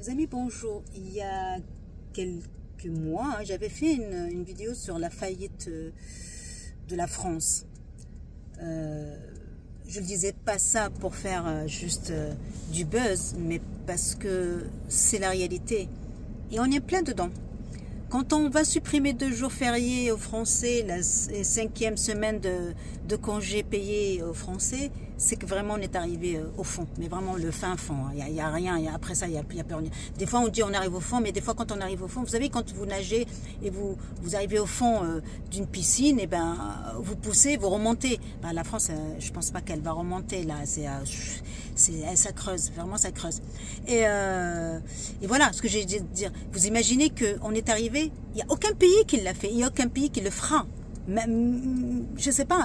Mes amis, bonjour. Il y a quelques mois, j'avais fait une vidéo sur la faillite de la France. Je ne disais pas ça pour faire juste du buzz, mais parce que c'est la réalité. Et on est plein dedans. Quand on va supprimer 2 jours fériés aux Français, la 5e semaine de congés payés aux Français, c'est que vraiment on est arrivé au fond, mais vraiment le fin fond. Il n'y a rien, après ça, il n'y a plus rien. Des fois on dit on arrive au fond, mais des fois quand on arrive au fond, vous savez, quand vous nagez et vous arrivez au fond d'une piscine, et ben vous poussez, vous remontez. Ben, la France, je ne pense pas qu'elle va remonter là, ça creuse, vraiment ça creuse. Et voilà ce que j'ai dit dire. Vous imaginez qu'on est arrivé, il n'y a aucun pays qui l'a fait, il n'y a aucun pays qui le fera. Même, je ne sais pas,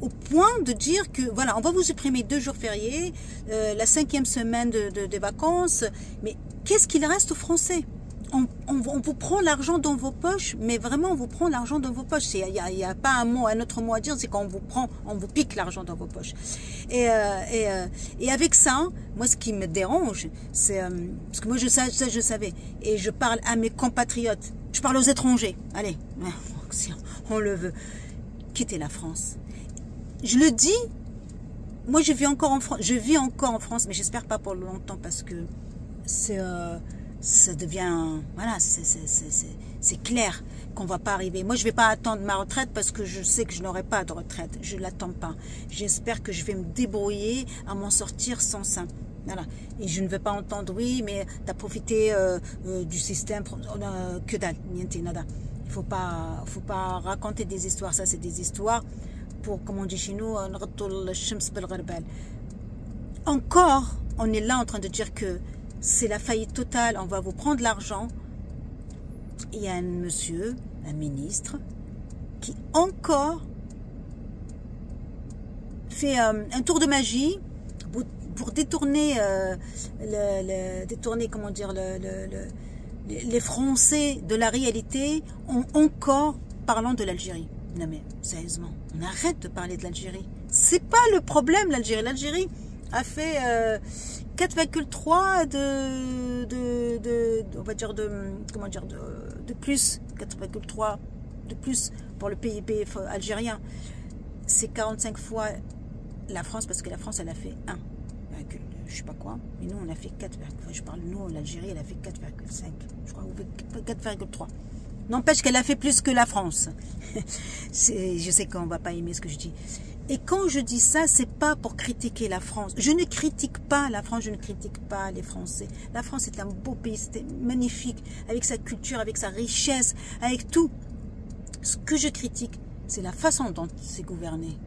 au point de dire que, voilà, on va vous supprimer 2 jours fériés, la 5e semaine de vacances, mais qu'est-ce qu'il reste aux Français? On vous prend l'argent dans vos poches, mais vraiment on vous prend l'argent dans vos poches. Il n'y a pas un autre mot à dire, c'est qu'on vous prend, on vous pique l'argent dans vos poches. Et avec ça, moi ce qui me dérange, c'est parce que moi je savais, et je parle à mes compatriotes, je parle aux étrangers. Allez, si on le veut, quittez la France. Je le dis, moi je vis encore en France, mais j'espère pas pour longtemps parce que ça devient, voilà, c'est clair qu'on va pas arriver. Moi, je vais pas attendre ma retraite parce que je sais que je n'aurai pas de retraite. Je l'attends pas. J'espère que je vais me débrouiller à m'en sortir sans ça. Voilà. Et je ne veux pas entendre, oui, mais tu as profité du système, que dalle, niente, nada. Il faut pas raconter des histoires. Ça, c'est des histoires pour, comme on dit chez nous, encore, on est là en train de dire que c'est la faillite totale, on va vous prendre l'argent. Il y a un monsieur, un ministre, qui encore fait un tour de magie pour détourner, comment dire, les Français de la réalité, en encore parlant de l'Algérie. Non mais, sérieusement, on arrête de parler de l'Algérie. C'est pas le problème, l'Algérie. L'Algérie a fait 4,3 on va dire de plus, 4,3 de plus pour le PIB algérien. C'est 45 fois la France, parce que la France elle a fait 1, je sais pas quoi, mais nous on a fait 4, je parle nous, l'Algérie elle a fait 4,5, je crois, ou 4,3. N'empêche qu'elle a fait plus que la France. Je sais qu'on va pas aimer ce que je dis. Et quand je dis ça, c'est pas pour critiquer la France. Je ne critique pas la France, je ne critique pas les Français. La France est un beau pays, c'était magnifique, avec sa culture, avec sa richesse, avec tout. Ce que je critique, c'est la façon dont c'est gouverné.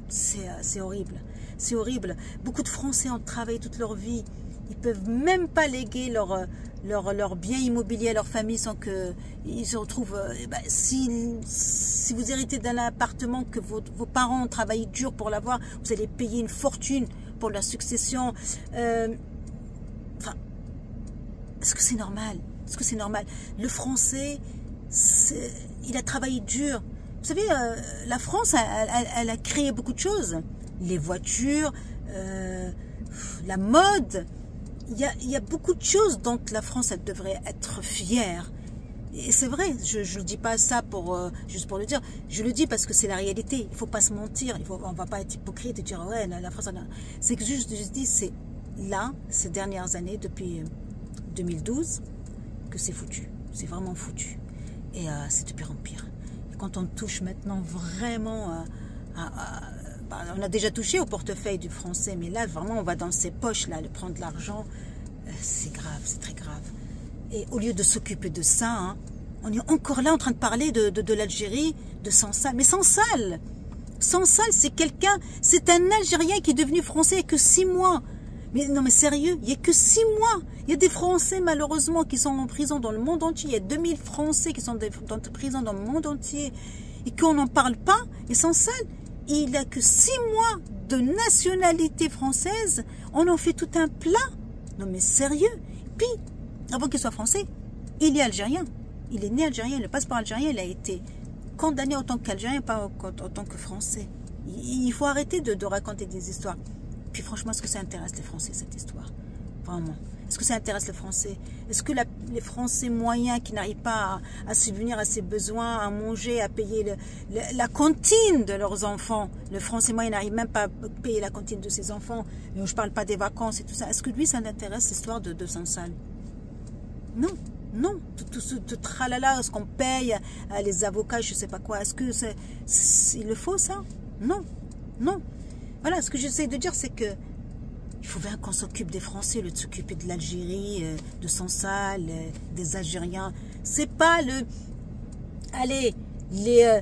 C'est horrible. C'est horrible. Beaucoup de Français ont travaillé toute leur vie. Ils peuvent même pas léguer leurs biens immobiliers à leur famille sans qu'ils se retrouvent... si vous héritez d'un appartement que vos parents ont travaillé dur pour l'avoir, vous allez payer une fortune pour la succession. Enfin, est-ce que c'est normal? Est-ce que c'est normal? Le Français, il a travaillé dur. Vous savez, la France, elle a créé beaucoup de choses. Les voitures, la mode... Il y a beaucoup de choses dont la France elle devrait être fière. Et c'est vrai, je ne dis pas ça juste pour le dire. Je le dis parce que c'est la réalité. Il ne faut pas se mentir. On ne va pas être hypocrite et dire ouais, la France... C'est que je dis, c'est là, ces dernières années, depuis 2012, que c'est foutu. C'est vraiment foutu. Et c'est de pire en pire. Et quand on touche maintenant vraiment on a déjà touché au portefeuille du Français, mais là, vraiment, on va dans ses poches, là, prendre de l'argent. C'est grave, c'est très grave. Et au lieu de s'occuper de ça, hein, on est encore là en train de parler de l'Algérie, de Sansal. Mais Sansal, c'est quelqu'un, c'est un Algérien qui est devenu français il n'y a que 6 mois. Mais non, mais sérieux, il n'y a que 6 mois. Il y a des Français, malheureusement, qui sont en prison dans le monde entier. Il y a 2000 Français qui sont en prison dans le monde entier. Et qu'on n'en parle pas. Et Sansal, il n'a que 6 mois de nationalité française. On en fait tout un plat. Non mais sérieux. Puis, avant qu'il soit français, il est algérien. Il est né algérien. Le passeport algérien, il a été condamné en tant qu'algérien, pas en tant que français. Il faut arrêter de raconter des histoires. Puis franchement, est-ce que ça intéresse les Français, cette histoire? Vraiment. Est-ce que ça intéresse les Français? Est-ce que les Français moyens qui n'arrivent pas à subvenir à ses besoins, à manger, à payer la cantine de leurs enfants, le Français moyen n'arrive même pas à payer la cantine de ses enfants, je ne parle pas des vacances et tout ça, est-ce que lui ça l'intéresse, l'histoire de Sansal? Non, non, tout ce tralala, ce qu'on paye, les avocats, je ne sais pas quoi, est-ce que il le faut ça? Non, non. Voilà, ce que j'essaie de dire, c'est que il faut bien qu'on s'occupe des Français, de s'occuper de l'Algérie, de Sansal, des Algériens. C'est pas allez, les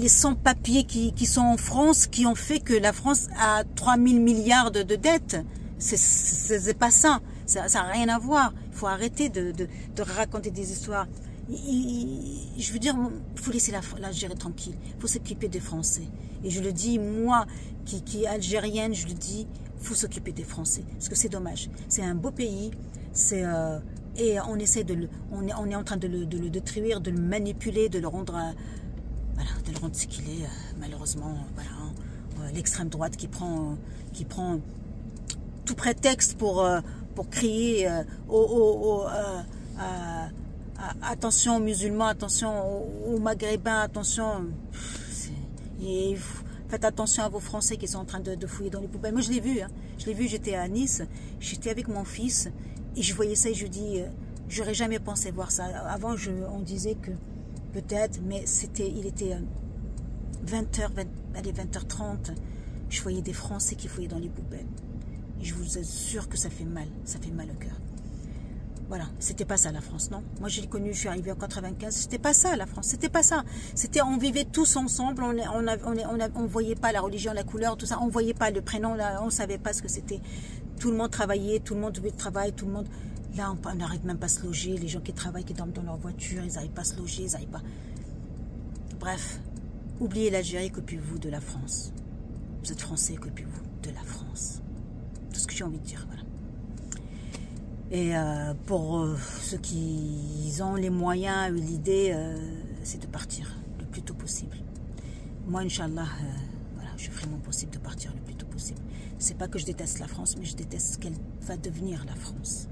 sans-papiers qui sont en France, qui ont fait que la France a 3000 milliards de dettes. C'est pas ça. Ça n'a rien à voir. Il faut arrêter de raconter des histoires. Je veux dire, il faut laisser l'Algérie tranquille. Il faut s'occuper des Français. Et je le dis, moi, qui est algérienne, je le dis, il faut s'occuper des Français. Parce que c'est dommage. C'est un beau pays. Et on essaie on est en train de le détruire, de le manipuler, de le rendre, voilà, de le rendre ce qu'il est. Malheureusement, voilà, l'extrême droite qui prend tout prétexte pour crier attention aux musulmans, attention aux maghrébins, attention. Et faites attention à vos Français qui sont en train de fouiller dans les poubelles. Moi, je l'ai vu. Hein. Je l'ai vu, j'étais à Nice. J'étais avec mon fils. Et je voyais ça et je dis, j'aurais jamais pensé voir ça. Avant, on disait que peut-être, mais il était 20h, 20h30. Je voyais des Français qui fouillaient dans les poubelles. Et je vous assure que ça fait mal au cœur. Voilà, c'était pas ça la France, non? Moi j'ai connu, je suis arrivée en 95, c'était pas ça la France, c'était pas ça. C'était, on vivait tous ensemble, on voyait pas la religion, la couleur, tout ça, on voyait pas le prénom, là, on savait pas ce que c'était. Tout le monde travaillait, tout le monde devait travailler, tout le monde. Là, on n'arrive même pas à se loger. Les gens qui travaillent, qui dorment dans leur voiture, ils n'arrivent pas à se loger, ils n'arrivent pas. Bref, oubliez l'Algérie, occupez-vous de la France. Vous êtes Français, occupez-vous de la France. Tout ce que j'ai envie de dire, voilà. Et pour ceux qui ont les moyens, l'idée, c'est de partir le plus tôt possible. Moi, Inch'Allah, voilà, je ferai mon possible de partir le plus tôt possible. C'est pas que je déteste la France, mais je déteste ce qu'elle va devenir, la France.